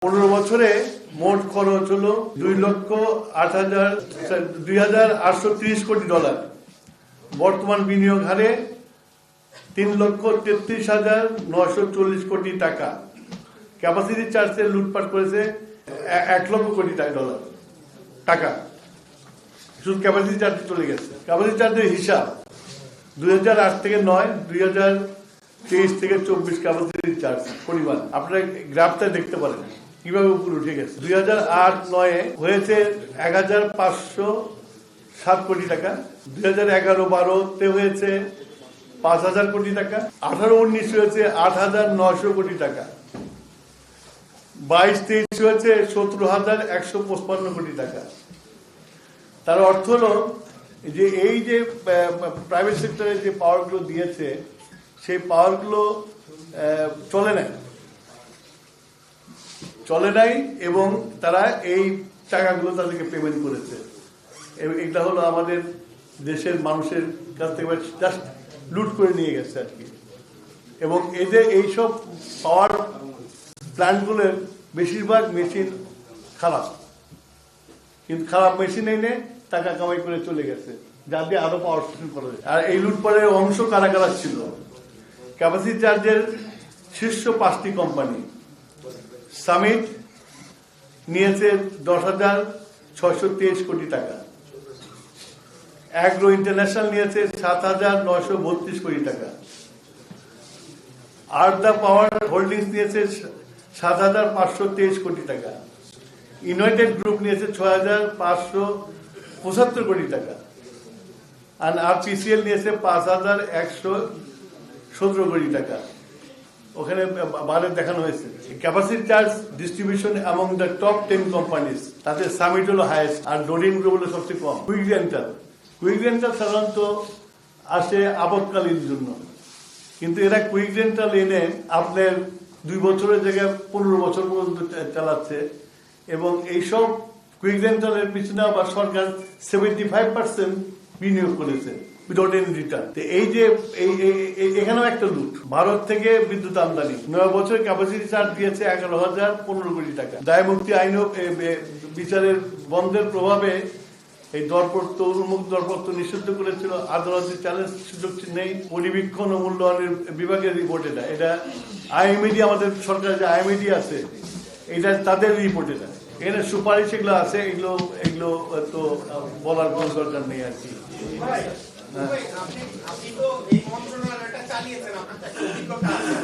15 বছরে মোট খরচ হলো $2,0830 কোটি। বর্তমান বিনিয়োগ হারে $3,33,940 কোটি টাকা। ক্যাপাসিটি চার্জে লুটপাট করেছে $1 লক্ষ কোটি টাকা। শুধু ক্যাপাসিটি চার্জে চলে গেছে। ক্যাপাসিটি চার্জের হিসাব 2008 থেকে 9, 2023 থেকে 24 ক্যাপাসিটি চার্জ পরিমাণ আপনারা গ্রাফটা দেখতে পারেন কিভাবে উপরে উঠে গেছে। 2008-9 হয়েছে 1,507 কোটি টাকা। 2011-12 হয়েছে 5,000 কোটি টাকা। 18-19 হয়েছে 8,900 কোটি টাকা। 22-23 হয়েছে 17,155 কোটি টাকা। তার অর্থ হলো যে এই যে প্রাইভেট সেক্টরে যে পাওয়ারগুলো দিয়েছে সেই পাওয়ারগুলো চলে নাই এবং তারা এই টাকাগুলো তাদেরকে পেমেন্ট করেছে। এটা হলো আমাদের দেশের মানুষের কাছ থেকে জাস্ট লুট করে নিয়ে গেছে আর কি। এবং এদের এইসব পাওয়ার প্ল্যান্টগুলোর বেশিরভাগ মেশিন খারাপ, কিন্তু খারাপ মেশিন এনে টাকা কামাই করে চলে গেছে, যা দিয়ে আরো পাওয়ার স্টেশন করা যায়। আর এই লুটপাটের অংশ কারা কারা ছিল? ক্যাপাসিটি চার্জের শীর্ষ 5টি কোম্পানি। সামিট নিয়েছে 10,623 কোটি টাকা। অ্যাগ্রো ইন্টারন্যাশনাল নিয়েছে 7,932 কোটি টাকা। আর্দা পাওয়ার হোল্ডিংস নিয়েছে 7,523 কোটি টাকা। ইউনাইটেড গ্রুপ নিয়েছে 6,575 কোটি টাকা। আর আরপিসিএল নিয়েছে 5,117 কোটি টাকা। ওখানে বারে দেখানো হয়েছে capacity charge distribution among the top 10 companies. তাতে সামিট হলো হাইয়েস্ট আর ডোরিন গ্রুপ হলো সবচেয়ে কম। কুইক রেন্টাল সাধারণত আসে আপৎকালীন জন্য, কিন্তু এরা কুইক রেন্টাল এনে আপনার 2 বছরের জায়গায় 15 বছর পর্যন্ত চালাচ্ছে। এবং এইসব কুইক রেন্টালের পিছনে আবার সরকার 75% বিনিয়োগ করেছে উইদাউট এনি রিটার্ন। এই যে এখানেও একটা লুট। ভারত থেকে বিদ্যুৎ আমদানি 9 বছরের ক্যাপাসিটি চার্জ দিয়েছে 11,015 কোটি টাকা। দায়মুক্তি আইন বিচারের বন্ধের প্রভাবে এই উন্মুক্ত দরপত্র নিষিদ্ধ করেছিল। আদালতের চ্যালেঞ্জ সুযোগ নেই। পরিবীক্ষণ ও মূল্যায়নের বিভাগের রিপোর্ট এটা আইএমএডি, আমাদের সরকারের যে আইএমএডি আছে এটা তাদের রিপোর্ট। এখানে সুপারিশ এগুলো আছে, এগুলো তো বলার কোন দরকার নেই আর কি। আপনি তো এই মন্ত্রণালয়টা চালিয়েছেন, আপনার অভিজ্ঞতা আছে।